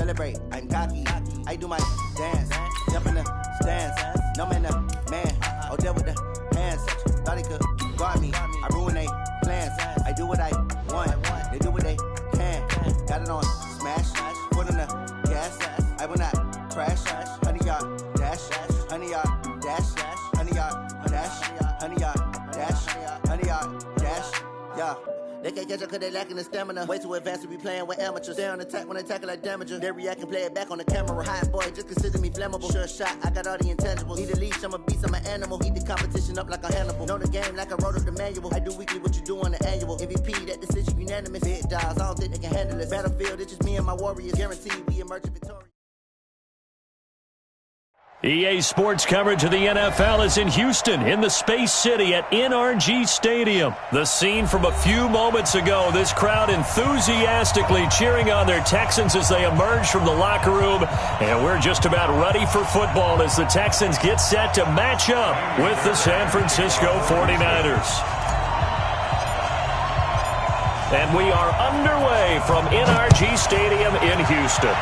celebrate, I'm cocky. I do my dance, jump in the stands. No man, the man, oh, there with the hands. Thought he could guard me, I ruin they plans. I do what I want, they do what they can. Got it on smash, put on the gas. I will not crash, 100 yard dash, 100 yard dash, 100 yard dash, 100 yard dash, 100 yard dash, yeah. They can't catch up cause they lacking the stamina. Way too advanced to be playing with amateurs. Stay on attack when I tackle like damager. They react and play it back on the camera. Hot boy, just consider me flammable. Sure shot, I got all the intangibles. Need a leash, I'm a beast, I'm an animal. Heat the competition up like a Hannibal. Know the game like I wrote up the manual. I do weekly what you do on the annual. MVP, that decision unanimous. Big dials, I don't think they can handle it. Battlefield, it's just me and my warriors. Guaranteed we emerge victorious. EA Sports coverage of the NFL is in Houston, in the Space City at NRG Stadium. The scene from a few moments ago, this crowd enthusiastically cheering on their Texans as they emerge from the locker room. And we're just about ready for football as the Texans get set to match up with the San Francisco 49ers. And we are underway from NRG Stadium in Houston.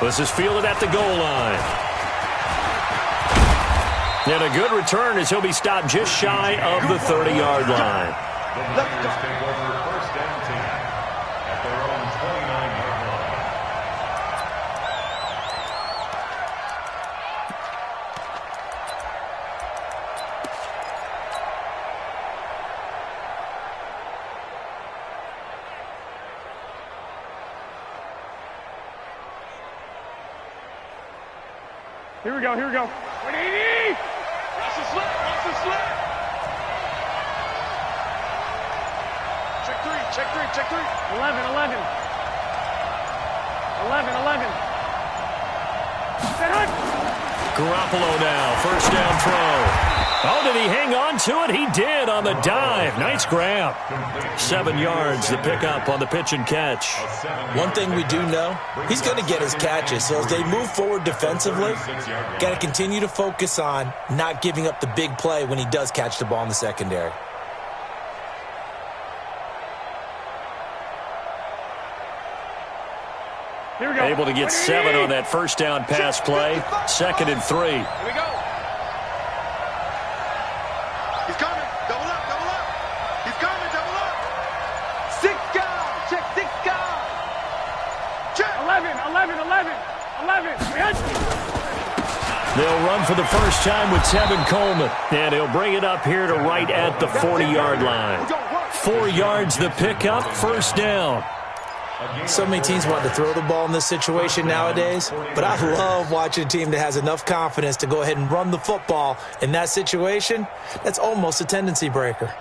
This is fielded at the goal line. And a good return as he'll be stopped just shy of the 30-yard line. The Niners take over first and 10 at their own 29-yard line. Here we go, here we go. Watch the slip, watch the slip. Check three. 11. 11. Garoppolo now, first down throw. Oh, did he hang on to it? He did on the dive. Nice grab. 7 yards, the pickup on the pitch and catch. One thing we do know, he's going to get his catches. So as they move forward defensively, got to continue to focus on not giving up the big play when he does catch the ball in the secondary. Able to get 7 on that first down pass play. 2nd and 3. Here we go. He's coming. Double up. He's coming. Double up. 6 guys. Check 6 guys. Check. 11. They'll run for the first time with Tevin Coleman. And he'll bring it up here to right at the 40-yard line. 4 yards the pickup, first down. So many teams want to throw the ball in this situation nowadays, but I love watching a team that has enough confidence to go ahead and run the football. In that situation, that's almost a tendency breaker.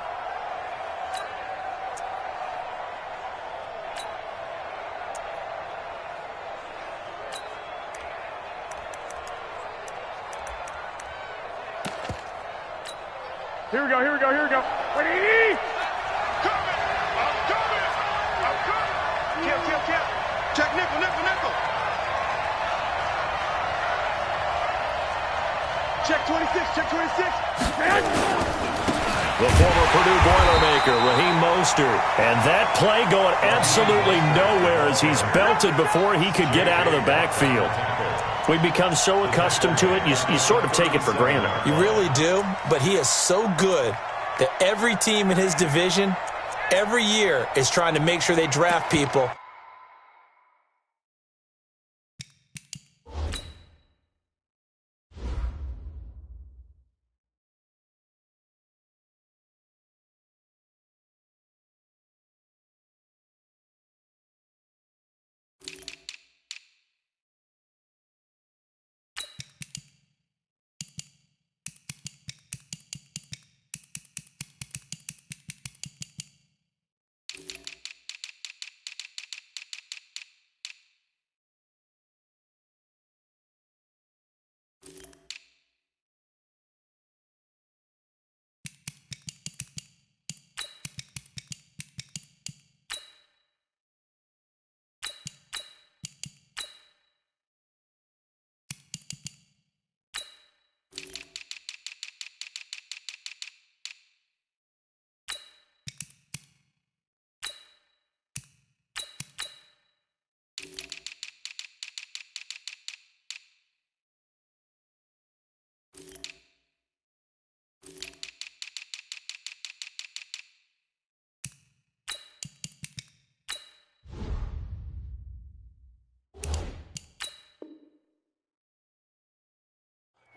Here we go. Ready? Kill. Check nickel. Check 26. The former Purdue Boilermaker, Raheem Mostert. And that play going absolutely nowhere as he's belted before he could get out of the backfield. We've become so accustomed to it, you sort of take it for granted. You really do, but he is so good that every team in his division, every year, is trying to make sure they draft people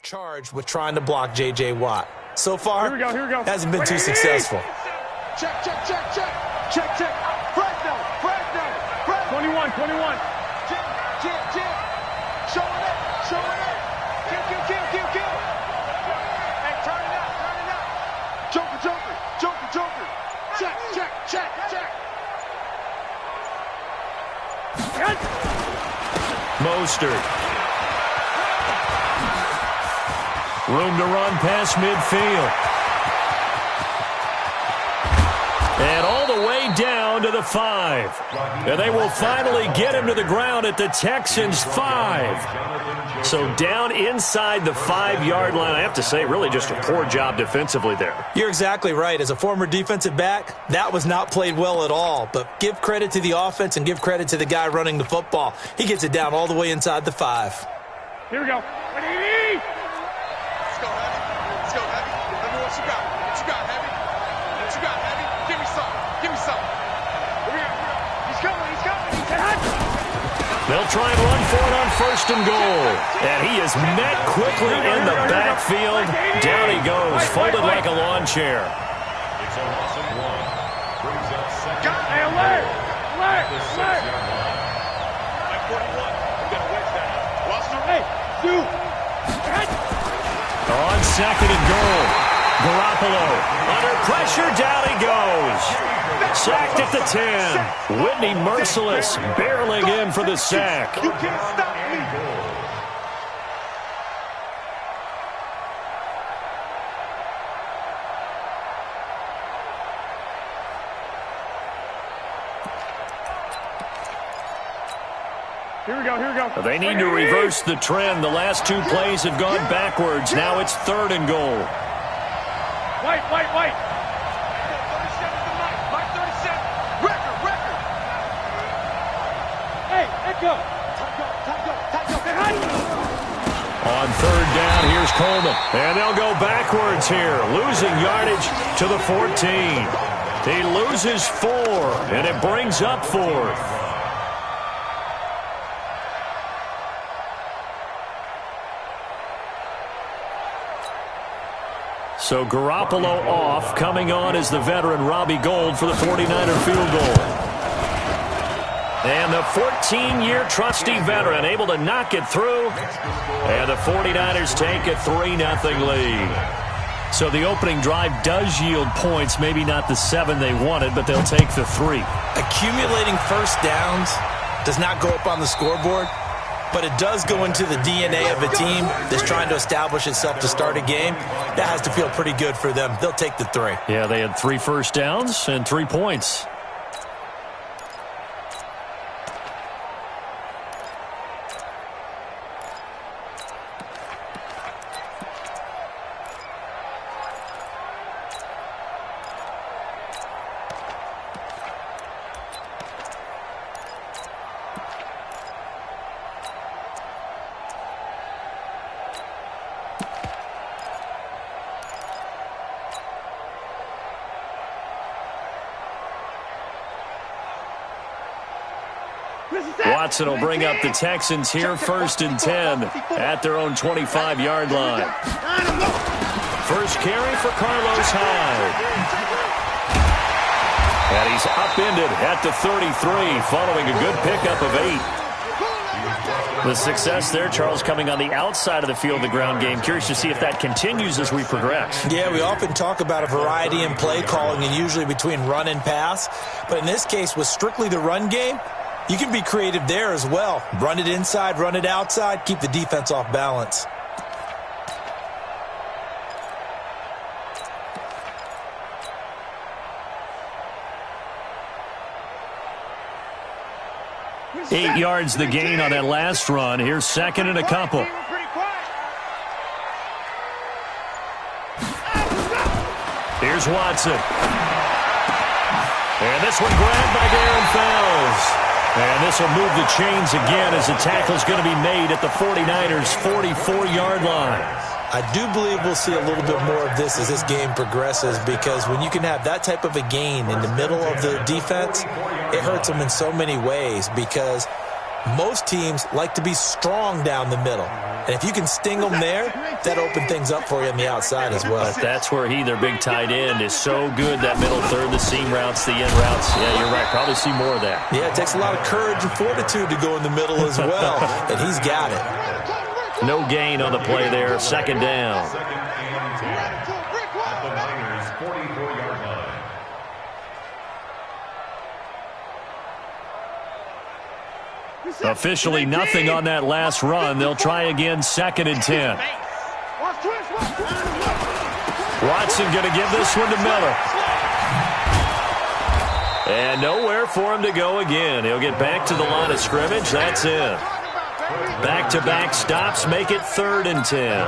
charged with trying to block J.J. Watt. So far, Here we go. hasn't been too successful. Check. Fresno. 21. Jim. Showing it. Kill. Hey, turn it up. Joker. Check. Mostert. Room to run past midfield. And all the way down to the 5. And they will finally get him to the ground at the Texans' 5. So down inside the 5-yard line. I have to say, really just a poor job defensively there. You're exactly right. As a former defensive back, that was not played well at all. But give credit to the offense and give credit to the guy running the football. He gets it down all the way inside the 5. Here we go. Let's go, Heavy. Let me know what you got. What you got, Heavy? Give me some. Here we go. He's coming. They'll try and run for it on 1st and goal. And he is met quickly in the backfield. Down he goes, folded like a lawn chair. It's a loss of 1. Brings up second. Hey, alert! The 6-yard line. Like 41. We got to wedge that. Watch the hey, dude. On 2nd and goal. Garoppolo under pressure, down he goes. Sacked at the 10. Whitney Merciless barreling in for the sack. You can't stop me. Here we go. They need to reverse the trend. The last 2 plays have gone backwards. Now it's 3rd and goal. White. 37 to Mike 37. Record. Hey, Echo. On 3rd down, here's Coleman. And they'll go backwards here, losing yardage to the 14. He loses 4, and it brings up 4th. So Garoppolo off. Coming on is the veteran Robbie Gould for the 49er field goal. And the 14-year trusty veteran able to knock it through. And the 49ers take a 3-0 lead. So the opening drive does yield points. Maybe not the 7 they wanted, but they'll take the 3. Accumulating first downs does not go up on the scoreboard, but it does go into the DNA of a team that's trying to establish itself to start a game. That has to feel pretty good for them. They'll take the 3. Yeah, they had 3 first downs and 3 points. Watson will bring up the Texans here 1st and 10 at their own 25-yard line. First carry for Carlos Hyde. And he's upended at the 33 following a good pickup of 8. The success there, Charles, coming on the outside of the field, the ground game. Curious to see if that continues as we progress. Yeah, we often talk about a variety in play calling and usually between run and pass. But in this case, with strictly the run game, you can be creative there as well. Run it inside, run it outside, keep the defense off balance. Eight yards the gain on that last run. Here's 2nd and a couple. Here's Watson. And this one grabbed by Darren Fells. And this will move the chains again as the tackle's going to be made at the 49ers' 44-yard line. I do believe we'll see a little bit more of this as this game progresses, because when you can have that type of a gain in the middle of the defense, it hurts them in so many ways, because Most teams like to be strong down the middle. And if you can sting them there, that opens things up for you on the outside as well. But that's where their big tight end, is so good, that middle third, the seam routes, the end routes. Yeah, you're right. Probably see more of that. Yeah, it takes a lot of courage and fortitude to go in the middle as well, and he's got it. No gain on the play there. Second down. Second and 10 at the Niners' 44-yard line. Officially nothing on that last run. They'll try again, second and 10. Watson going to give this one to Miller. And nowhere for him to go again. He'll get back to the line of scrimmage. That's it. Back-to-back stops make it third and 10.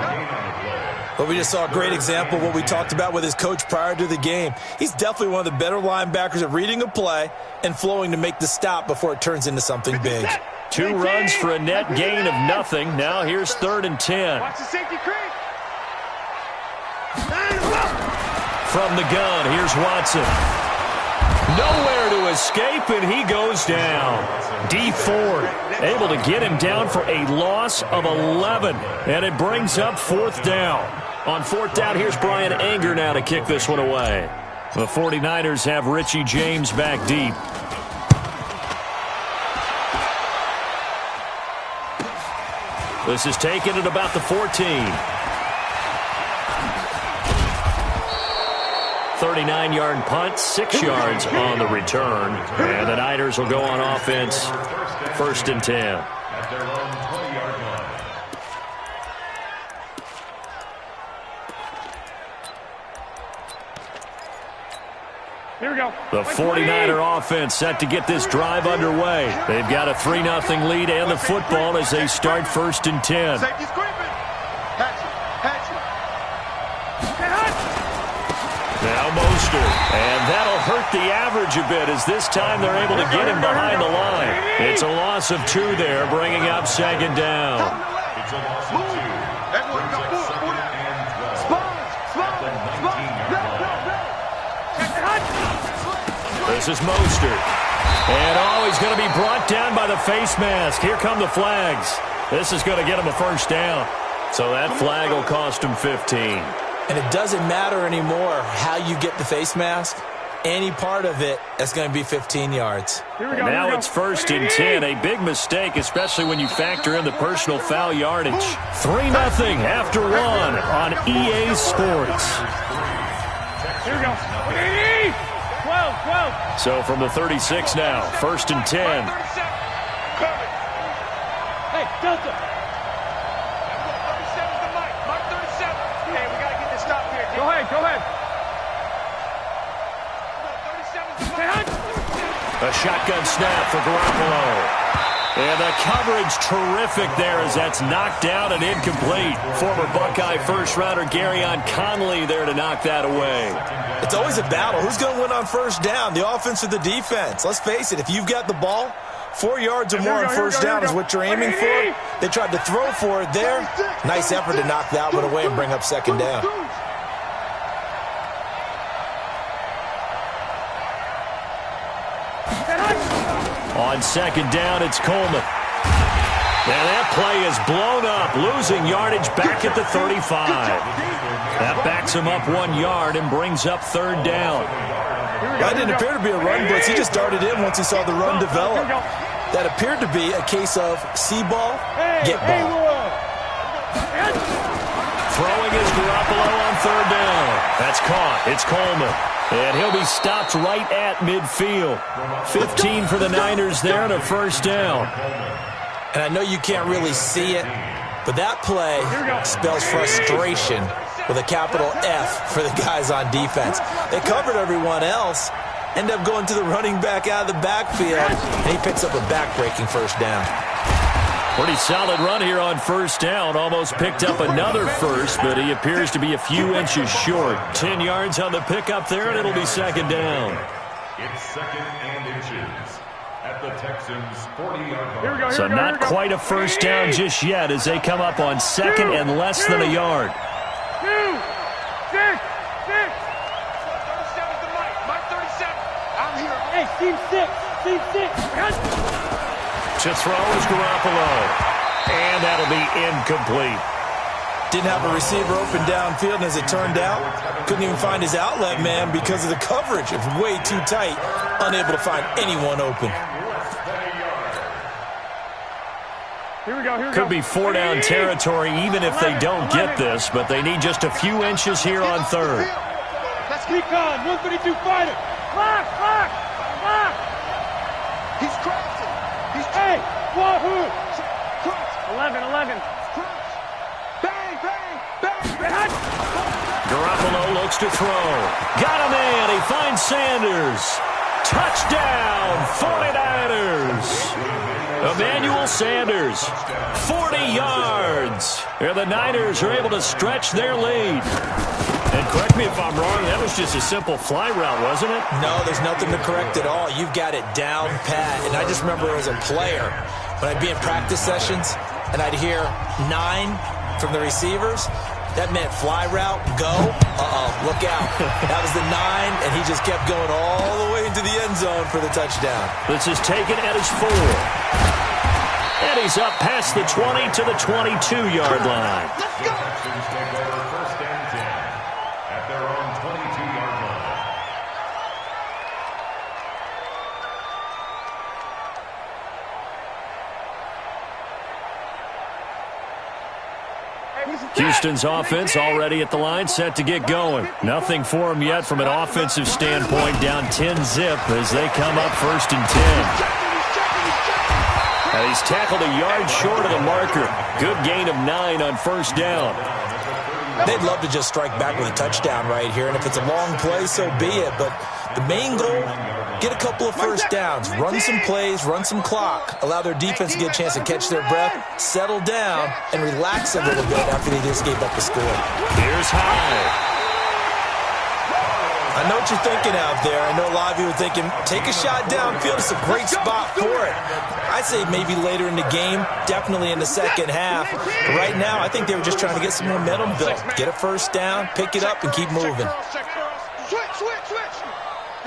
Well, we just saw a great example of what we talked about with his coach prior to the game. He's definitely one of the better linebackers at reading a play and flowing to make the stop before it turns into something big. 2 runs for a net gain of nothing. Now here's third and 10. Watch the safety creep. From the gun, here's Watson. Nowhere to escape, and he goes down. D Ford able to get him down for a loss of 11, and it brings up fourth down. On fourth down, here's Brian Anger now to kick this one away. The 49ers have Richie James back deep. This is taken at about the 14. 39-yard punt, 6 yards on the return. And the Niners will go on offense, first and 10. At their own 20-yard line. Here we go. The 49er offense set to get this drive underway. They've got a 3-0 lead and the football as they start first and 10. Safety's creeping. Hatch it. Now Mostert, and that'll hurt the average a bit as this time they're able to get him behind the line. It's a loss of 2 there, bringing up second down. It's a loss of 2. Everyone go Brings up forward. second and 12. Spot. At the 19-yard line. This is Mostert. And he's going to be brought down by the face mask. Here come the flags. This is going to get him a first down. So that flag will cost him 15. And it doesn't matter anymore how you get the face mask. Any part of it, that's going to be 15 yards. And now it's first and 10. A big mistake, especially when you factor in the personal foul yardage. 3-0 after 1 on EA Sports. Here we go. 12. So from the 36 now, first and 10. Hey, Delta. 37's the mic. Mark 37. Hey, we got to get this stop here. Go ahead. 37's the mic. A shotgun snap for Garoppolo. And the coverage terrific there as that's knocked down and incomplete. Former Buckeye first-rounder Garyon Conley there to knock that away. It's always a battle. Who's going to win on first down, the offense or the defense? Let's face it, if you've got the ball, 4 yards or more on first down is what you're aiming for. They tried to throw for it there. Nice effort to knock that one away and bring up second down. On second down, it's Coleman. And that play is blown up, losing yardage back at the 35. That backs him up 1 yard and brings up third down. That didn't appear to be a run blitz. He just darted in once he saw the run develop. That appeared to be a case of see ball, get ball. Throwing is Garoppolo on third down. That's caught. It's Coleman. And he'll be stopped right at midfield. 15 for the Niners there and a first down. And I know you can't really see it, but that play spells frustration with a capital F for the guys on defense. They covered everyone else, end up going to the running back out of the backfield, and he picks up a back-breaking first down. Pretty solid run here on first down. Almost picked up another first, but he appears to be a few inches short. 10 yards on the pickup there, and it'll be second down. It's second and inches at the Texans' 40-yard line. So not quite a first down just yet as they come up on second and less than a yard. 2, 6. 37's the mic. Mark 37. I'm here. Hey, team 6. To throw is Garoppolo. And that'll be incomplete. Didn't have a receiver open downfield, and as it turned out, couldn't even find his outlet man because of the coverage. It was way too tight, unable to find anyone open. Here we go. Could be 4-down territory even if they don't get this, but they need just a few inches here on third. Let's keep on. 132 fighter. Lock. He's crossing. He's Hey, wahoo. cross. 11. Bang. Garoppolo looks to throw. Got a man. He finds Sanders. Touchdown, 49ers. Emmanuel Sanders, 40 yards. And the Niners are able to stretch their lead. And correct me if I'm wrong, that was just a simple fly route, wasn't it? No, there's nothing to correct at all. You've got it down pat. And I just remember as a player, when I'd be in practice sessions and I'd hear 9 from the receivers, that meant fly route, go. Look out. That was the 9, and he just kept going all the way into the end zone for the touchdown. This is taken at his 4. And he's up past the 20 to the 22-yard line. Let's go. Texans take over first and 10 at their own 22-yard line. Houston's offense already at the line, set to get going. Nothing for them yet from an offensive standpoint, down 10-zip as they come up first and 10. And he's tackled a yard short of the marker. Good gain of 9 on first down. They'd love to just strike back with a touchdown right here, and if it's a long play, so be it. But the main goal, get a couple of first downs, run some plays, run some clock, allow their defense to get a chance to catch their breath, settle down, and relax a little bit after they just gave up a score. Here's High. I know what you're thinking out there. I know a lot of you are thinking, take a shot downfield. It's a great spot for it. I'd say maybe later in the game, definitely in the second half. But right now, I think they were just trying to get some momentum built. Get a first down, pick it up, and keep moving. Switch.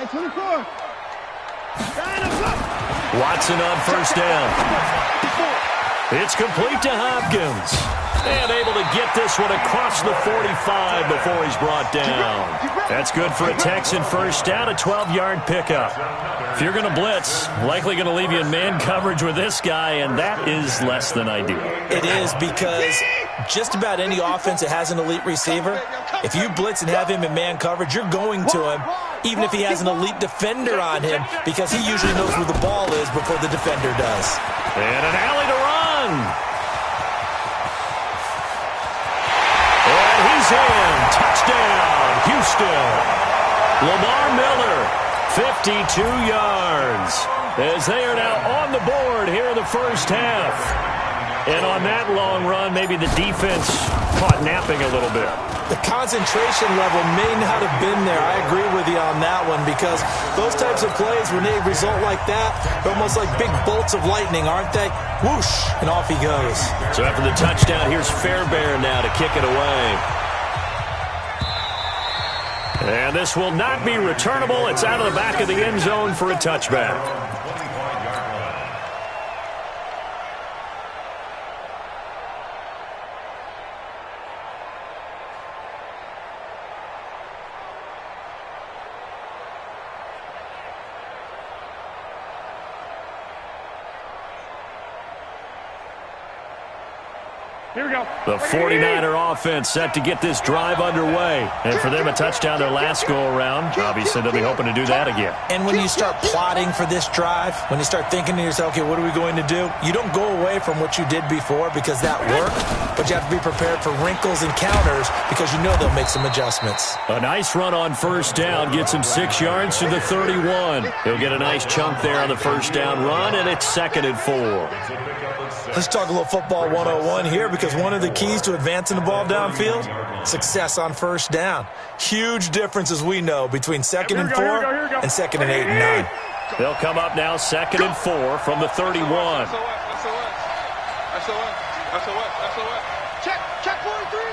Hey, 24. Watson on first down. It's complete to Hopkins. And able to get this one across the 45 before he's brought down. That's good for a Texan first down, a 12-yard pickup. If you're going to blitz, likely going to leave you in man coverage with this guy, and that is less than ideal. It is, because just about any offense that has an elite receiver, if you blitz and have him in man coverage, you're going to him, even if he has an elite defender on him, because he usually knows where the ball is before the defender does. And an alley to run. And he's in. Touchdown, Houston. Lamar Miller, 52 yards, as they are now on the board here in the first half. And on that long run, maybe the defense caught napping a little bit. The concentration level may not have been there. I agree with you on that one, because those types of plays, when they result like that, they're almost like big bolts of lightning, aren't they? Whoosh, and off he goes. So after the touchdown, here's Fairbairn now to kick it away. And this will not be returnable. It's out of the back of the end zone for a touchback. Here we go. The 49er offense set to get this drive underway. And for them, a touchdown their last go-around. Obviously, they'll be hoping to do that again. And when you start plotting for this drive, when you start thinking to yourself, okay, what are we going to do? You don't go away from what you did before because that worked, but you have to be prepared for wrinkles and counters because you know they'll make some adjustments. A nice run on first down gets him 6 yards to the 31. He'll get a nice chunk there on the first down run, and it's 2nd and 4. Let's talk a little football 101 here, because one of the keys to advancing the ball downfield, success on first down. Huge difference, as we know, between 2nd and 4 and 2nd and 8 and 9. They'll come up now 2nd and 4 from the 31. Check 43.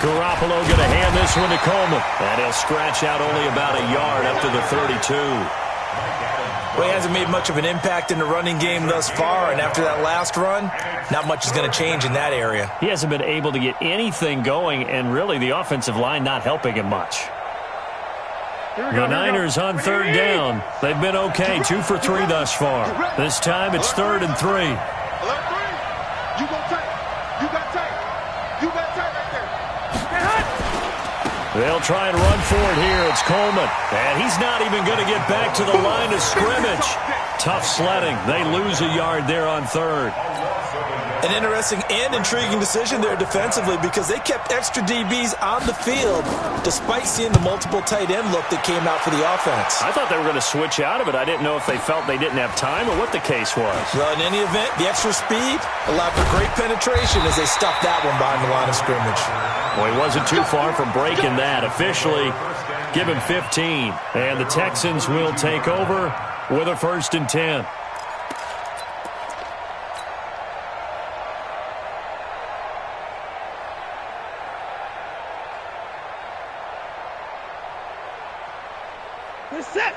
Garoppolo going to hand this one to Coleman. And he'll scratch out only about a yard up to the 32. Well, he hasn't made much of an impact in the running game thus far, and after that last run, not much is going to change in that area. He hasn't been able to get anything going, and really the offensive line not helping him much. The Niners on third down. They've been okay, 2 for 3 thus far. This time it's 3rd and 3. You got tight. You got tight. You got tight right there. Get hot. They'll try and run for it here. It's Coleman. And he's not even going to get back to the line of scrimmage. Tough sledding. They lose a yard there on 3rd. An interesting and intriguing decision there defensively because they kept extra DBs on the field despite seeing the multiple tight end look that came out for the offense. I thought they were going to switch out of it. I didn't know if they felt they didn't have time or what the case was. Well, in any event, the extra speed allowed for great penetration as they stuffed that one behind the line of scrimmage. Well, he wasn't too far from breaking that. Officially, give him 15. And the Texans will take over with a 1st and 10.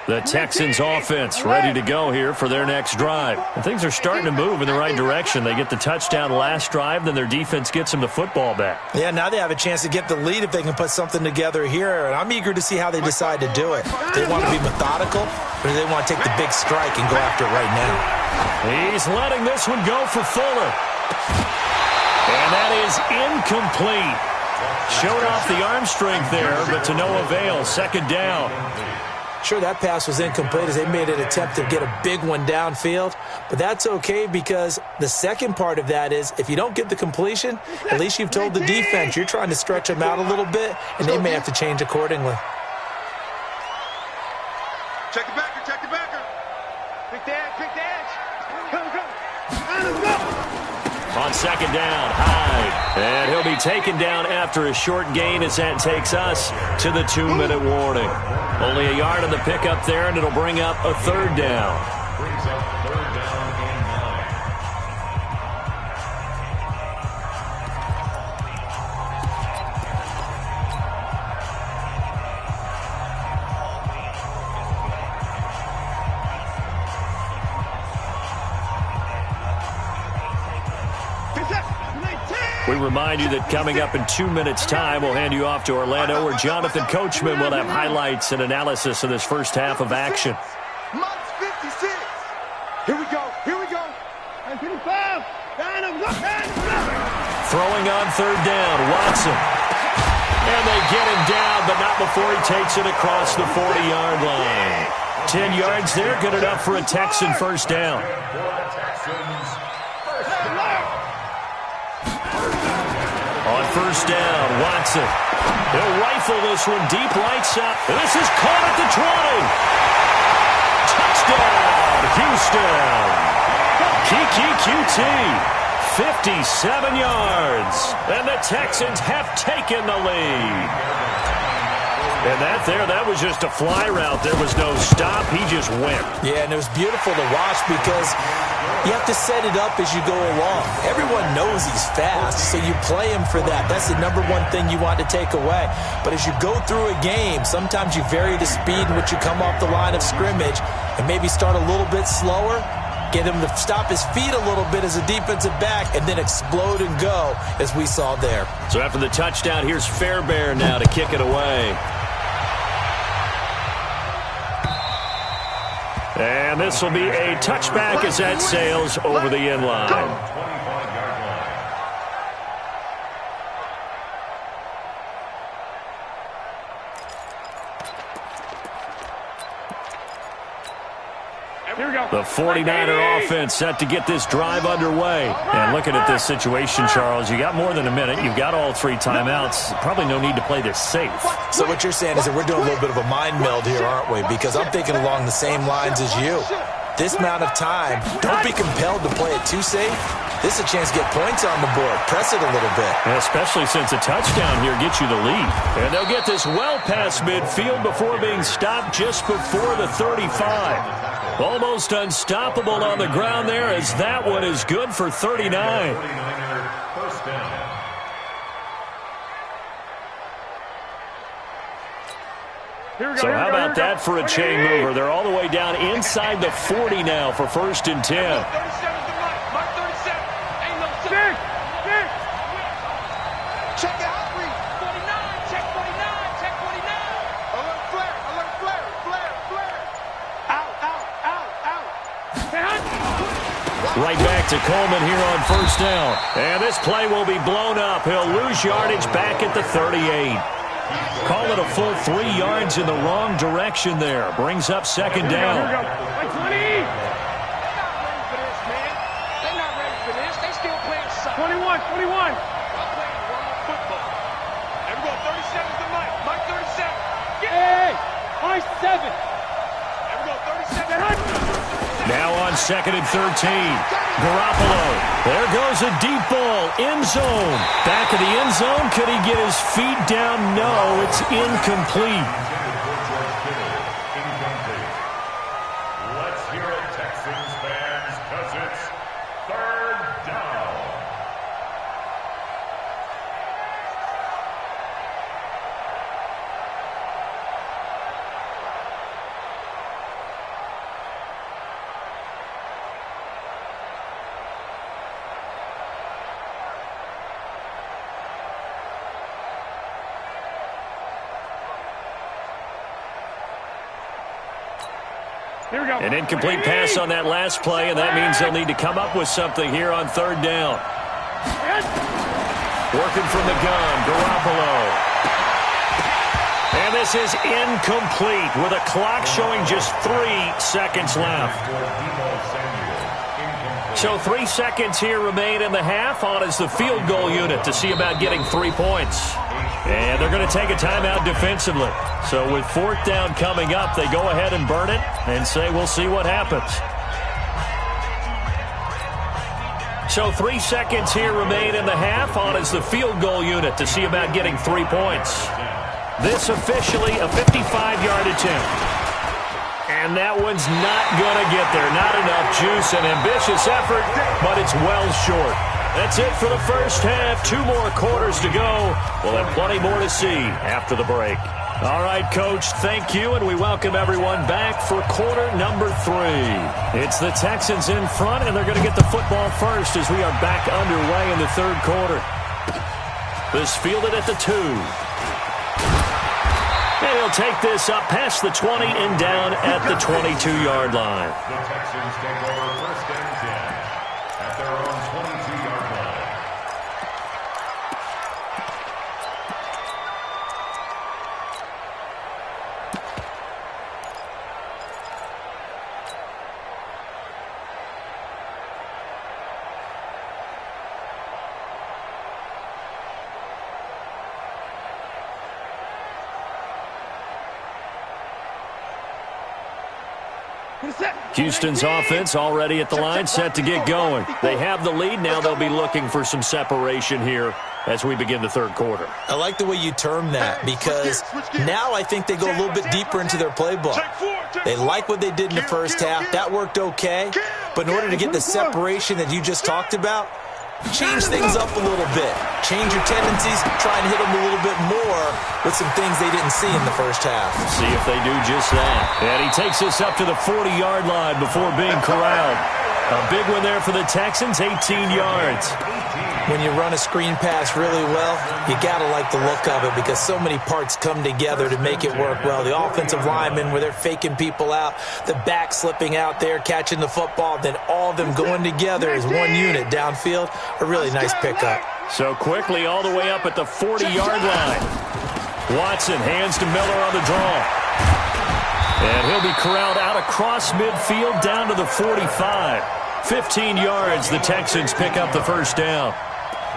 The Texans offense ready to go here for their next drive. And things are starting to move in the right direction. They get the touchdown last drive, then their defense gets them the football back. Yeah, now they have a chance to get the lead if they can put something together here. And I'm eager to see how they decide to do it. Do they want to be methodical, or do they want to take the big strike and go after it right now? He's letting this one go for Fuller. And that is incomplete. Showed off the arm strength there, but to no avail. 2nd down. Sure, that pass was incomplete as they made an attempt to get a big one downfield. But that's okay because the second part of that is if you don't get the completion, at least you've told the defense you're trying to stretch them out a little bit, and they may have to change accordingly. Check the backer, check the backer. Pick the edge, pick the edge. Let's go. On 2nd down, Hyde. And he'll be taken down after a short gain as that takes us to the 2-minute warning. Only a yard on the pickup there, and it'll bring up a 3rd down. Brings up 3rd down and 9. We remind you that coming up in 2 minutes' time, we'll hand you off to Orlando, where Jonathan Coachman will have highlights and analysis of this first half of action. Minus 56. Here we go. Here we go. 55. Throwing on 3rd down, Watson. And they get him down, but not before he takes it across the 40-yard line. 10 yards there, good enough for a Texan 1st down. On 1st down, Watson. He'll rifle this one deep, lights up. And this is caught at the 20. Touchdown, Houston. Kiki QT, 57 yards. And the Texans have taken the lead. And that was just a fly route. There was no stop. He just went. Yeah, and it was beautiful to watch because you have to set it up as you go along. Everyone knows he's fast, so you play him for that. That's the #1 thing you want to take away. But as you go through a game, sometimes you vary the speed in which you come off the line of scrimmage and maybe start a little bit slower, get him to stop his feet a little bit as a defensive back, and then explode and go, as we saw there. So after the touchdown, here's Fairbairn now to kick it away. And this will be a touchback as that sails over the end line. 25-yard line. Here we go. The 49er offense set to get this drive underway. And looking at this situation, Charles, you got more than a minute. You've got all 3 timeouts. Probably no need to play this safe. So what you're saying is that we're doing a little bit of a mind meld here, aren't we? Because I'm thinking along the same lines as you. This amount of time, don't be compelled to play it too safe. This is a chance to get points on the board. Press it a little bit. And especially since a touchdown here gets you the lead. And they'll get this well past midfield before being stopped just before the 35. Almost unstoppable on the ground there as that one is good for 39. 49er first down. So how about that for a chain mover? They're all the way down inside the 40 now for 1st and 10. Check it out, read. 49, check 49, check 49. Alert flare, flare. Out. Right back to Coleman here on 1st down. And this play will be blown up. He'll lose yardage back at the 38. Call it a full 3 yards in the wrong direction there. Brings up 2nd down. Here we go. 20. They're not ready for this. They still playing soccer. 21. I'm playing wrong football. There we go. 37's the Mike. Mike 37. Hey, high 7. There we go. 37. Now on 2nd and 13. Garoppolo. There goes a deep ball. End zone. Back of the end zone. Could he get his feet down? No, it's incomplete. Let's hear it, Texans fans, because it's 3rd down. Here we go. An incomplete pass on that last play, and that means they'll need to come up with something here on 3rd down. Working from the gun, Garoppolo. And this is incomplete with a clock showing just 3 seconds left. So 3 seconds here remain in the half. On is the field goal unit to see about getting 3 points. And they're going to take a timeout defensively. So with 4th down coming up, they go ahead and burn it and say we'll see what happens. So 3 seconds here remain in the half. On is the field goal unit to see about getting 3 points. This officially a 55-yard attempt. And that one's not going to get there. Not enough juice, an ambitious effort, but it's well short. That's it for the first half. 2 more quarters to go. We'll have plenty more to see after the break. All right, Coach, thank you, and we welcome everyone back for quarter number 3. It's the Texans in front, and they're going to get the football first as we are back underway in the 3rd quarter. This fielded at the 2. And he'll take this up past the 20 and down at the 22-yard line. The Texans take over 1st and 10 at their own 22-yard line. Houston's offense already at the line, set to get going. They have the lead. Now they'll be looking for some separation here as we begin the 3rd quarter. I like the way you term that, because now I think they go a little bit deeper into their playbook. They like what they did in the first half. That worked okay. But in order to get the separation that you just talked about, change things up a little bit. Change your tendencies, try and hit them a little bit more with some things they didn't see in the first half. See if they do just that. And he takes us up to the 40-yard line before being corralled. A big one there for the Texans, 18 yards. When you run a screen pass really well, you got to like the look of it because so many parts come together to make it work well. The offensive linemen, where they're faking people out, the back slipping out there, catching the football, then all of them going together as one unit downfield. A really nice pickup. So quickly all the way up at the 40-yard line. Watson hands to Miller on the draw. And he'll be corralled out across midfield down to the 45. 15 yards, the Texans pick up the 1st down.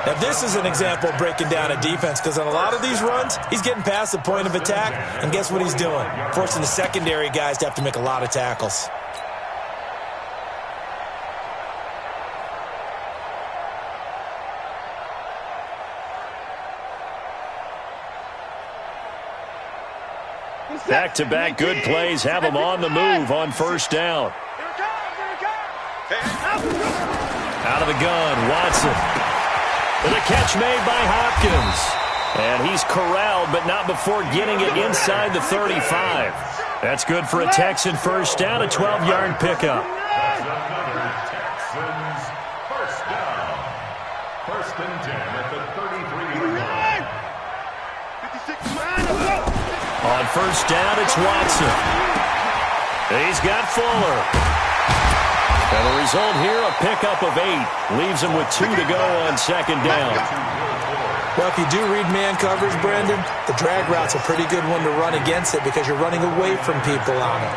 Now, this is an example of breaking down a defense because on a lot of these runs, he's getting past the point of attack, and guess what he's doing? Forcing the secondary guys to have to make a lot of tackles. Back-to-back good plays have them on the move on 1st down. Out of the gun, Watson. With a catch made by Hopkins. And he's corralled, but not before getting it inside the 35. That's good for a Texan first down, a 12-yard pickup. That's another Texans first down. First and 10 at the 33-yard line. 56. On first down, it's Watson. He's got Fuller. And the result here, a pickup of 8. Leaves him with 2 to go on second down. Well, if you do read man coverage, Brendan, the drag route's a pretty good one to run against it because you're running away from people on it.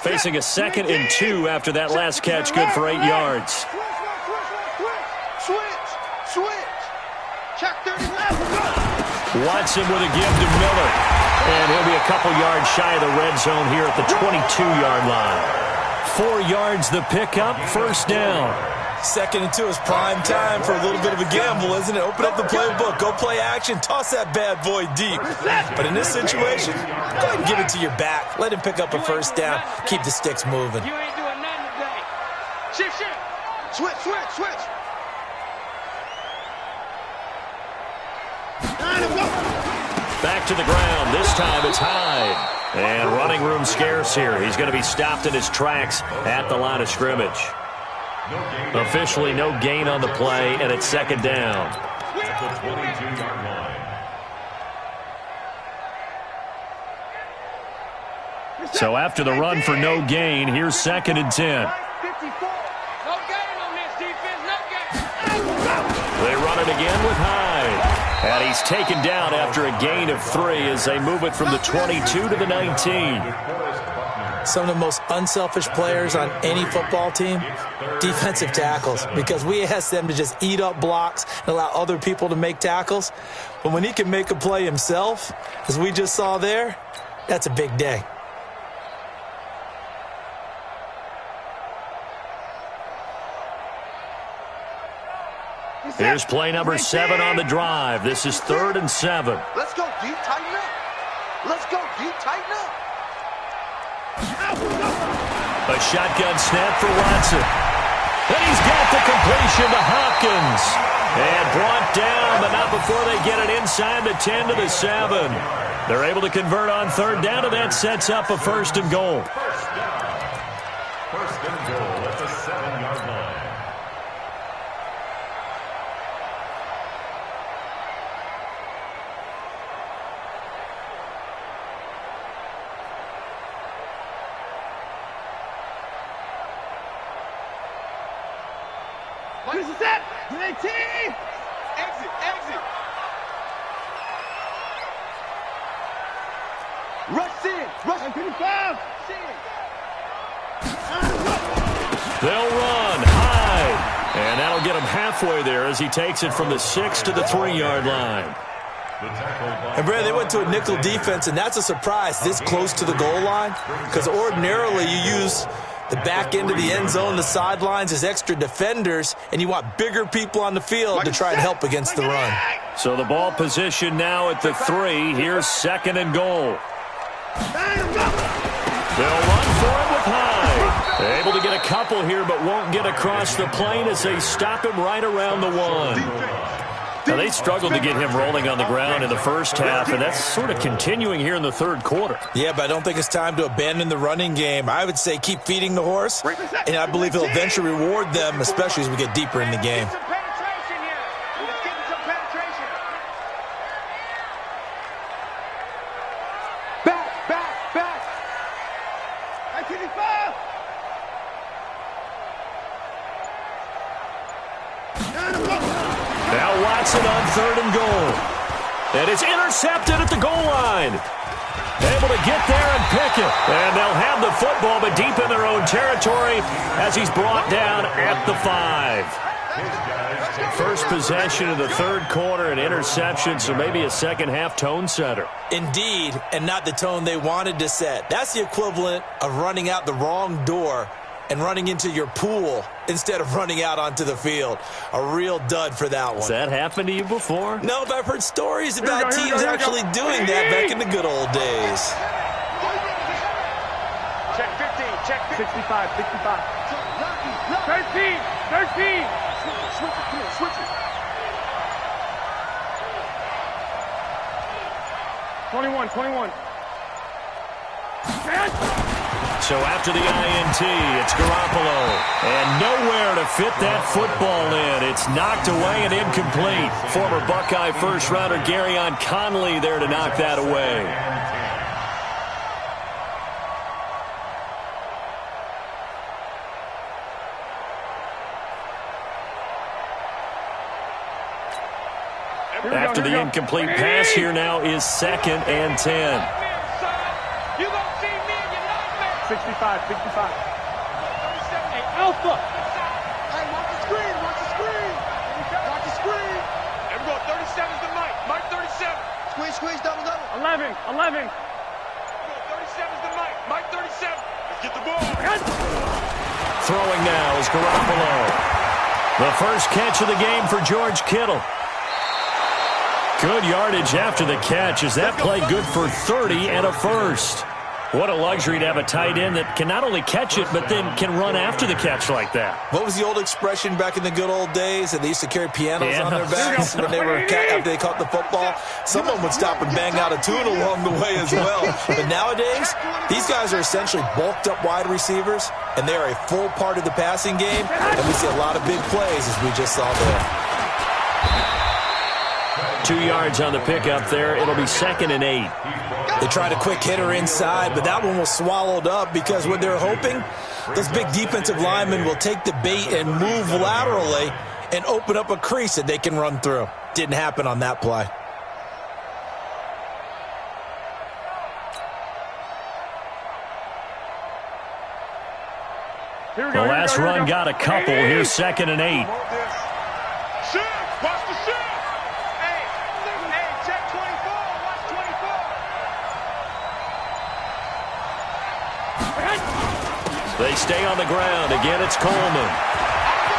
Facing a 2nd and 2 after that last catch, good for 8 yards. Switch. Check 30 left. Watson with a give to Miller. And he'll be a couple yards shy of the red zone here at the 22-yard line. 4 yards the pickup, first down. 2nd and 2 is prime time for a little bit of a gamble, isn't it? Open up the playbook, go play action, toss that bad boy deep. But in this situation, go ahead and give it to your back. Let him pick up a first down, keep the sticks moving. You ain't doing nothing today. Shift. Switch. Back to the ground. This time it's Hyde. And running room scarce here. He's going to be stopped in his tracks at the line of scrimmage. Officially no gain on the play, and it's second down. At the 22-yard line. So after the run for no gain, here's 2nd and 10. No gain on this defense, no gain. They run it again with Hyde. And he's taken down after a gain of 3 as they move it from the 22 to the 19. Some of the most unselfish players on any football team, defensive tackles, because we ask them to just eat up blocks and allow other people to make tackles. But when he can make a play himself, as we just saw there, that's a big day. Here's play number 7 on the drive. This is 3rd and 7. Let's go deep, tighten up. A shotgun snap for Watson. And he's got the completion to Hopkins. And brought down, but not before they get it inside the 10 to the 7. They're able to convert on 3rd down, and that sets up a 1st and goal. First and goal at the 7-yard line. This is it. 18. Exit. Rush in. 25. They'll run high. And that'll get him halfway there as he takes it from the 6 to the 3-yard line. And, Brad, they went to a nickel defense, and that's a surprise this close to the goal line because ordinarily you use the back end of the end zone, the sidelines as extra defenders, and you want bigger people on the field to try and help against the run. So the ball position now at the 3. Here's 2nd and goal. They'll run for it with Hyde. They're able to get a couple here, but won't get across the plane as they stop him right around the 1. Now, they struggled to get him rolling on the ground in the first half, and that's sort of continuing here in the 3rd quarter. Yeah, but I don't think it's time to abandon the running game. I would say keep feeding the horse, and I believe he'll eventually reward them, especially as we get deeper in the game. Some penetration here. Let's get some penetration. Back. 25. Now Watson on 3rd and goal. And it's intercepted at the goal line. Able to get there and pick it. And they'll have the football, but deep in their own territory as he's brought down at the 5. First possession of the 3rd quarter, an interception, so maybe a second-half tone setter. Indeed, and not the tone they wanted to set. That's the equivalent of running out the wrong door and running into your pool instead of running out onto the field. A real dud for that one. Has that happened to you before? No, but I've heard stories about teams actually doing that back in the good old days. Check 15, check 65, 65. 13, 13. Switch it, come on, switch it. 21, 21. So after the INT, it's Garoppolo. And nowhere to fit that football in. It's knocked away and incomplete. Former Buckeye first-rounder Garyon Conley there to knock that away. After the incomplete pass, here now is 2nd and 10. You don't see me in your nightmare. 65, 65. 37, hey, Alpha. Hey, watch the screen, watch the screen. Watch the screen. There we go, 37 is the Mike. Mike 37. Squeeze, squeeze, double, double. 11, 11. 37 is the Mike. Mike 37. Let's get the ball. Throwing now is Garoppolo. The first catch of the game for George Kittle. Good yardage after the catch. Is that play good for 30 and a first? What a luxury to have a tight end that can not only catch it, but then can run after the catch like that. What was the old expression back in the good old days? That they used to carry pianos on their backs when they were after they caught the football. Someone would stop and bang out a tune along the way as well. But nowadays, these guys are essentially bulked up wide receivers, and they are a full part of the passing game. And we see a lot of big plays, as we just saw there. 2 yards on the pickup there. It'll be 2nd and 8. They tried a quick hitter inside, but that one was swallowed up because what they're hoping, those big defensive linemen will take the bait and move laterally and open up a crease that they can run through. Didn't happen on that play. The last run got a couple. Here's 2nd and 8. Shoot! Watch the shoot! Hey, check 24. Watch 24. They stay on the ground. Again, it's Coleman.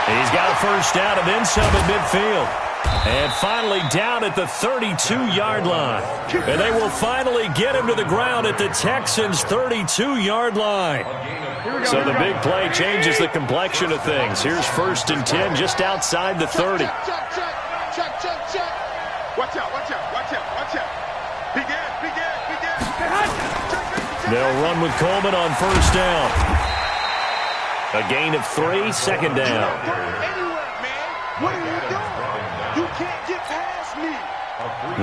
He's got a first down and then some at midfield. And finally down at the 32-yard line. And they will finally get him to the ground at the Texans' 32-yard line. So the big play changes the complexion of things. Here's 1st and 10 just outside the 30. Check. Watch out. Big in. They'll run with Coleman on first down. A gain of 3, 2nd down. What are you doing? You can't get past me.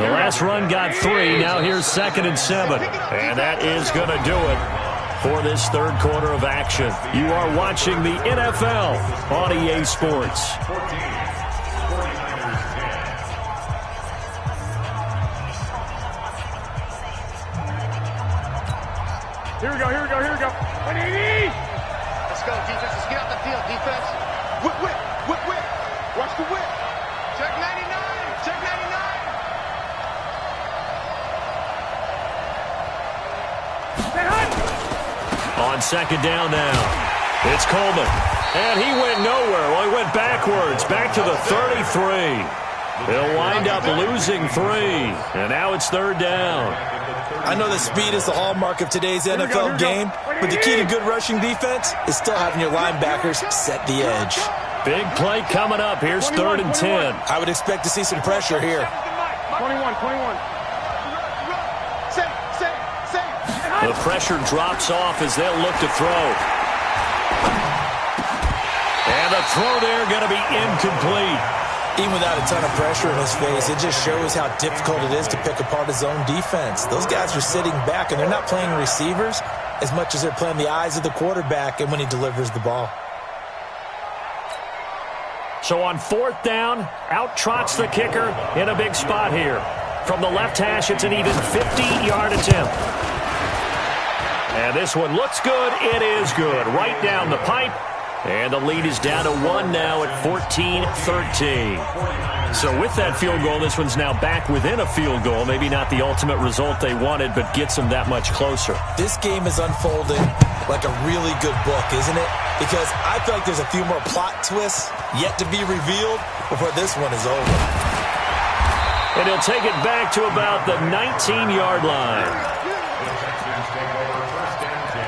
The last run got 3. Now here's 2nd and 7. And that is going to do it for this third quarter of action. You are watching the NFL on EA Sports. Here we go. 180. Let's go, defense. Let's get out the field, defense. Whip. Watch the whip. Check 99. On 2nd down now, it's Coleman. And he went nowhere. Well, he went backwards, back to the 33. They'll wind up losing 3. And now it's 3rd down. I know that speed is the hallmark of today's NFL game, but the key to good rushing defense is still having your linebackers set the edge. Big play coming up. Here's 3rd and 10. I would expect to see some pressure here. 21. The pressure drops off as they'll look to throw. And the throw there going to be incomplete. Even without a ton of pressure in his face, it just shows how difficult it is to pick apart his own defense. Those guys are sitting back, and they're not playing receivers as much as they're playing the eyes of the quarterback and when he delivers the ball. So on 4th down, out trots the kicker in a big spot here. From the left hash, it's an even 50-yard attempt. And this one looks good. It is good. Right down the pipe. And the lead is down to 1 now at 14-13. So with that field goal, this one's now back within a field goal. Maybe not the ultimate result they wanted, but gets them that much closer. This game is unfolding like a really good book, isn't it? because I feel like there's a few more plot twists yet to be revealed before this one is over. And he'll take it back to about the 19-yard line. The Texans take over 1st and 10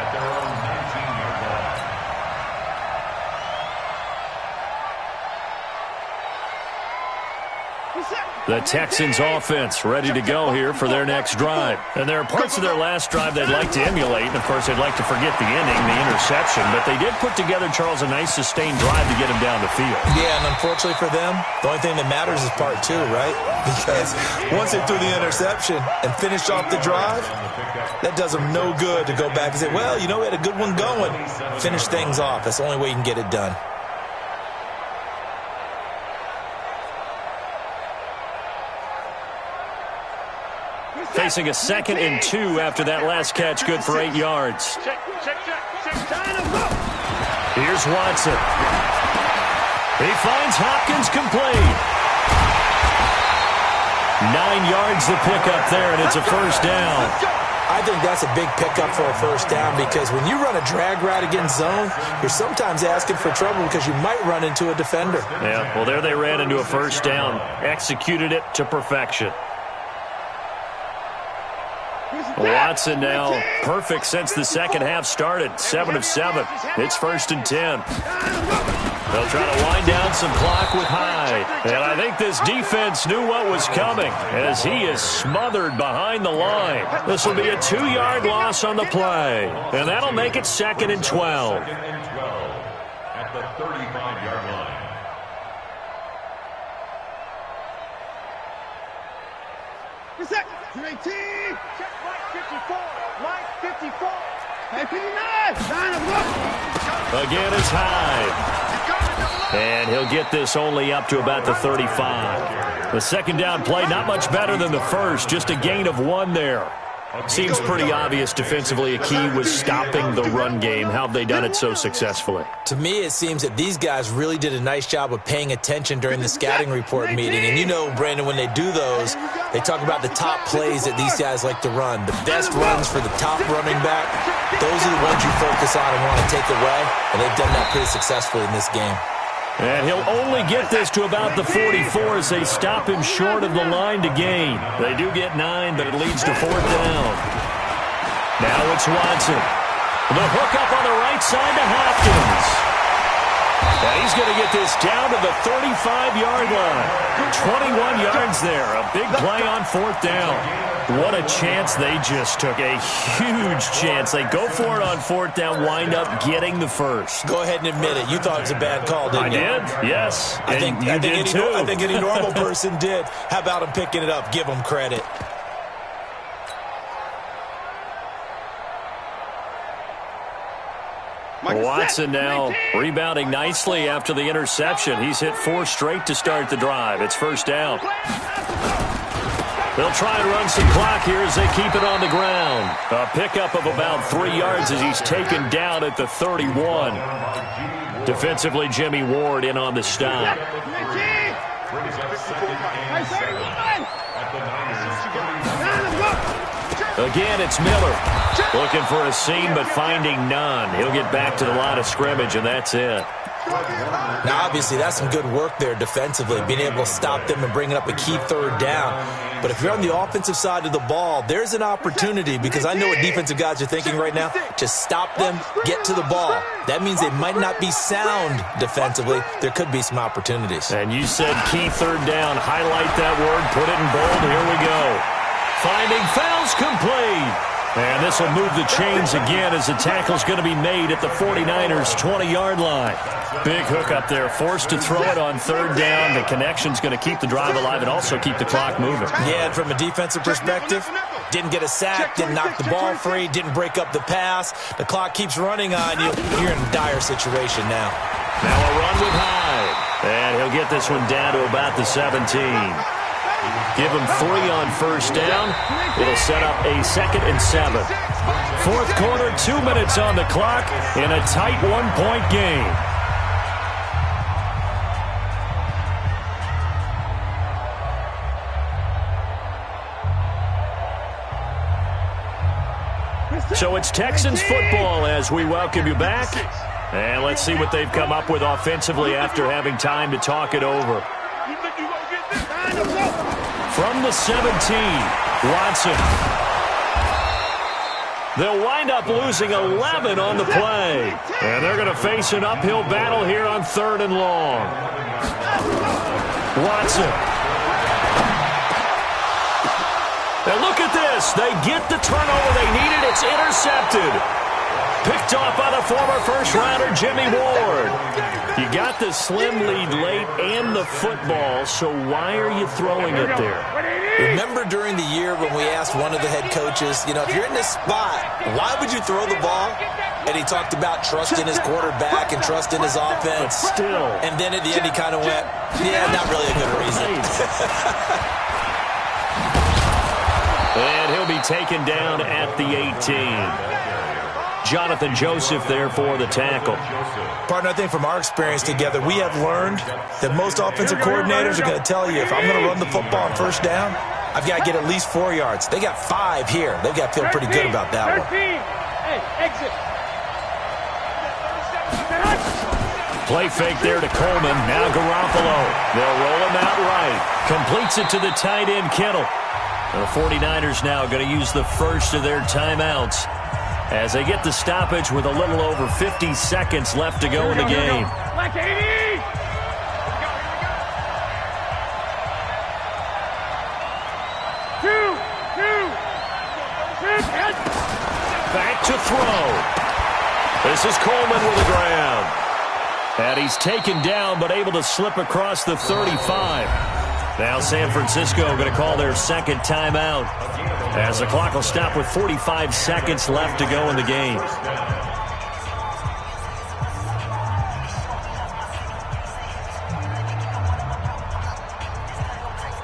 at their own 19-yard line. The Texans offense ready to go here for their next drive. And there are parts of their last drive they'd like to emulate. And, of course, they'd like to forget the ending, the interception. But they did put together, Charles, a nice sustained drive to get him down the field. Yeah, and unfortunately for them, the only thing that matters is part 2, right? Because once they threw the interception and finished off the drive, that does them no good to go back and say, well, you know, we had a good one going. Finish things off. That's the only way you can get it done. Facing a 2nd and 2 after that last catch, good for 8 yards. Here's Watson. He finds Hopkins complete. 9 yards to pick up there, and it's a first down. I think that's a big pickup for a first down because when you run a drag route against zone, you're sometimes asking for trouble because you might run into a defender. Yeah, well, there they ran into a first down, executed it to perfection. Watson now perfect since the second half started. 7 of 7. It's 1st and 10. They'll try to wind down some clock with Hyde. And I think this defense knew what was coming as he is smothered behind the line. This will be a 2-yard loss on the play. And that'll make it 2nd and 12. 2nd and 12 at the 35-yard line. Check, 18. Check, Mike 54. Mike 54. Hey, 59. Again, it's Hyde. And he'll get this only up to about the 35. The second down play, not much better than the first, just a gain of 1 there. Seems pretty obvious defensively a key was stopping the run game. How have they done it so successfully? To me, it seems that these guys really did a nice job of paying attention during the scouting report meeting. And you know, Brandon, when they do those, they talk about the top plays that these guys like to run. The best runs for the top running back, those are the ones you focus on and want to take away. And they've done that pretty successfully in this game. And he'll only get this to about the 44 as they stop him short of the line to gain. They do get 9, but it leads to 4th down. Now it's Watson. The hookup on the right side to Hopkins. And he's going to get this down to the 35-yard line. 21 yards there. A big play on 4th down. What a chance they just took. A huge chance. They go for it on 4th down, wind up getting the first. Go ahead and admit it. You thought it was a bad call, didn't you? I did, yes. I think any normal person did. How about him picking it up? Give him credit. Watson now rebounding nicely after the interception. He's hit 4 straight to start the drive. It's 1st down. They'll try and run some clock here as they keep it on the ground. A pickup of about 3 yards as he's taken down at the 31. Defensively, Jimmy Ward in on the stop. Again, it's Miller. Looking for a seam, but finding none. He'll get back to the line of scrimmage, and that's it. Now, obviously, that's some good work there defensively, being able to stop them and bringing up a key 3rd down. But if you're on the offensive side of the ball, there's an opportunity, because I know what defensive guys are thinking right now. Just stop them, get to the ball. That means they might not be sound defensively. There could be some opportunities. And you said key 3rd down. Highlight that word, put it in bold. Here we go. Finding fouls complete. And this will move the chains again as the tackle's going to be made at the 49ers' 20-yard line. Big hook up there, forced to throw it on 3rd down. The connection's going to keep the drive alive and also keep the clock moving. Yeah, and from a defensive perspective, didn't get a sack, didn't knock the ball free, didn't break up the pass. The clock keeps running on you. You're in a dire situation now. Now a run with Hyde. And he'll get this one down to about the 17. Give him 3 on 1st down. It'll set up a 2nd and 7. 4th quarter, 2 minutes on the clock in a tight 1-point game. So it's Texans football as we welcome you back. And let's see what they've come up with offensively after having time to talk it over. From the 17, Watson. They'll wind up losing 11 on the play. And they're going to face an uphill battle here on 3rd and long. Watson. And look at this. They get the turnover they needed. It's intercepted. Picked off by the former first-rounder Jimmy Ward. You got the slim lead late and the football, so why are you throwing it there? Remember during the year when we asked one of the head coaches, you know, if you're in this spot, why would you throw the ball? And he talked about trust in his quarterback and trust in his offense. But still. And then at the end he kind of went, yeah, not really a good reason. And he'll be taken down at the 18. Jonathan Joseph there for the tackle. Partner, I think from our experience together, we have learned that most offensive coordinators are going to tell you, if I'm going to run the football on 1st down, I've got to get at least 4 yards. They got 5 here. They've got to feel pretty good about that one. Hey, exit. Play fake there to Coleman. Now Garoppolo. They'll roll him out right. Completes it to the tight end, Kittle. The 49ers now going to use the first of their timeouts as they get the stoppage with a little over 50 seconds left to go in the game. Like 80! Back to throw. This is Coleman with the ground. And he's taken down but able to slip across the 35. Now San Francisco going to call their second timeout as the clock will stop with 45 seconds left to go in the game.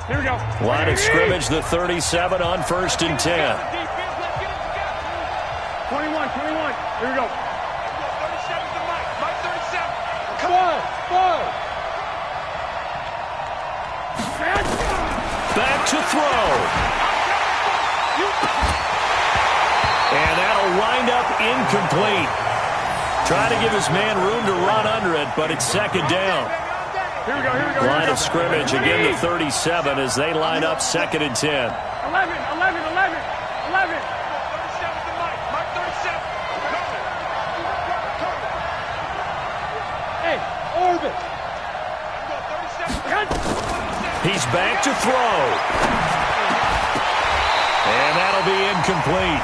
Here we go. Line of scrimmage, the 37 on 1st and 10. 21. Here we go. 37 to Mike 37. Come on. Back to throw. And that'll wind up incomplete. Trying to give his man room to run under it, but it's 2nd down. Here we go. Line of scrimmage, again the 37 as they line up 2nd and 10. 11. 37 to Mike 37. Hey, Orbit. He's back to throw. And that'll be incomplete.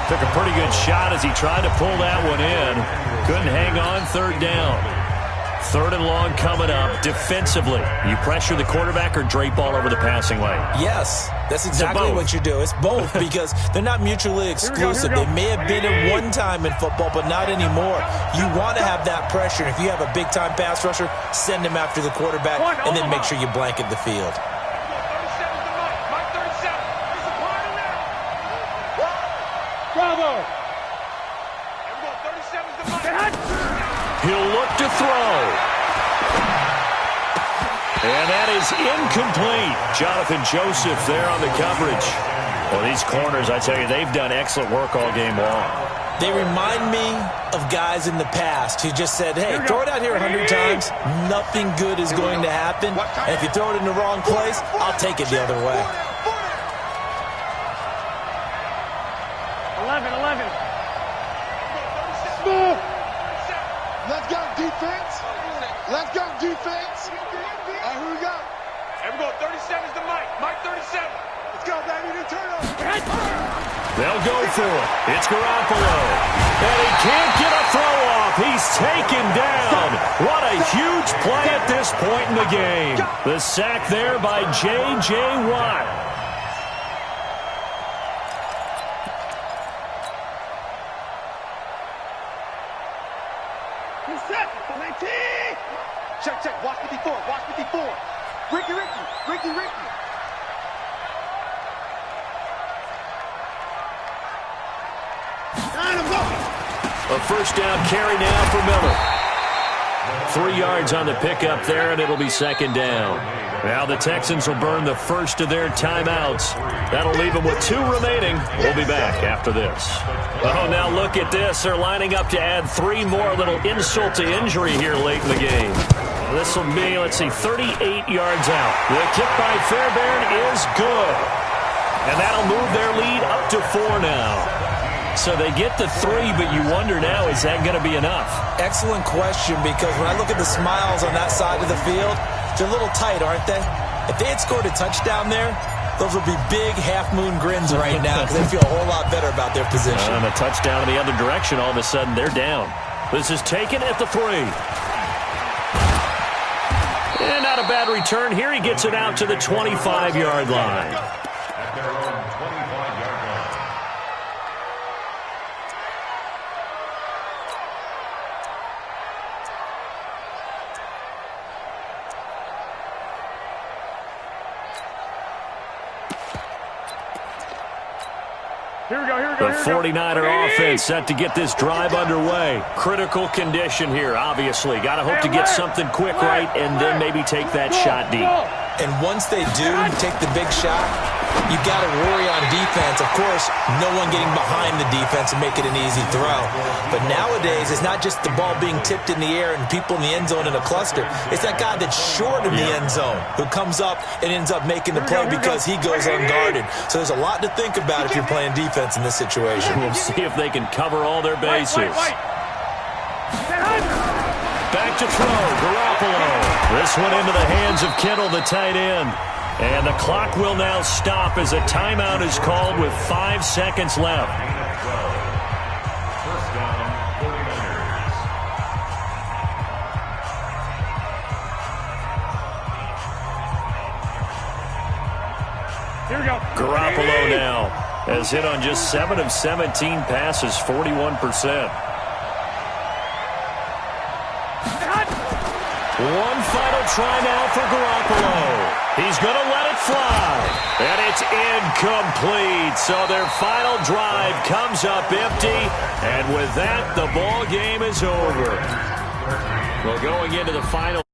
Took a pretty good shot as he tried to pull that one in. Couldn't hang on, 3rd down. 3rd and long coming up. Defensively, you pressure the quarterback or drape all over the passing lane? Yes, that's exactly what you do. It's both because they're not mutually exclusive. They may have been at one time in football, but not anymore. You want to have that pressure. If you have a big-time pass rusher, send him after the quarterback, and then make sure you blanket the field. Bravo. He'll look to throw. And that is incomplete. Jonathan Joseph there on the coverage. Well, these corners, I tell you, they've done excellent work all game long. They remind me of guys in the past who just said, hey, throw it out here 100 times. Nothing good is going to happen. And if you throw it in the wrong place, I'll take it the other way. 11. Let's go, defense. Let's go, defense. All right, here we go. And we go 37's to Mike 37. Let's go, baby. New turnover. They'll go for it. It's Garoppolo. And he can't get a throw off. He's taken down. What a huge play at this point in the game. The sack there by J.J. Watt. Check. Watch 54. Ricky. A 1st down carry now for Miller. 3 yards on the pickup there, and it'll be second down. Now the Texans will burn the first of their timeouts. That'll leave them with 2 remaining. We'll be back after this. Oh, now look at this. They're lining up to add 3 more. Little insult to injury here late in the game. This will be, let's see, 38 yards out. The kick by Fairbairn is good. And that'll move their lead up to 4 now. So they get to 3, but you wonder now, is that going to be enough? Excellent question, because when I look at the smiles on that side of the field, they're a little tight, aren't they? If they had scored a touchdown there, those would be big half-moon grins right now because they feel a whole lot better about their position. And a touchdown in the other direction, all of a sudden they're down. This is taken at the 3. And not a bad return here. He gets it out to the 25-yard line. At their own 25-yard line. Here we go, here we go, The 49er offense set to get this drive underway. Critical condition here, obviously. Got to hope to get something quick right and then maybe take that shot deep. And once they do take the big shot, you got to worry on defense. Of course, no one getting behind the defense and make it an easy throw. But nowadays, it's not just the ball being tipped in the air and people in the end zone in a cluster. It's that guy that's short of the end zone who comes up and ends up making the play because he goes unguarded. So there's a lot to think about if you're playing defense in this situation. We'll see if they can cover all their bases. Back to throw, Garoppolo. This one into the hands of Kittle, the tight end. And the clock will now stop as a timeout is called with 5 seconds left. First down, 49ers. Here we go. Garoppolo now has hit on just 7 of 17 passes, 41%. One final try now for Garoppolo. He's going to let it fly. And it's incomplete. So their final drive comes up empty. And with that, the ball game is over. Well, going into the final.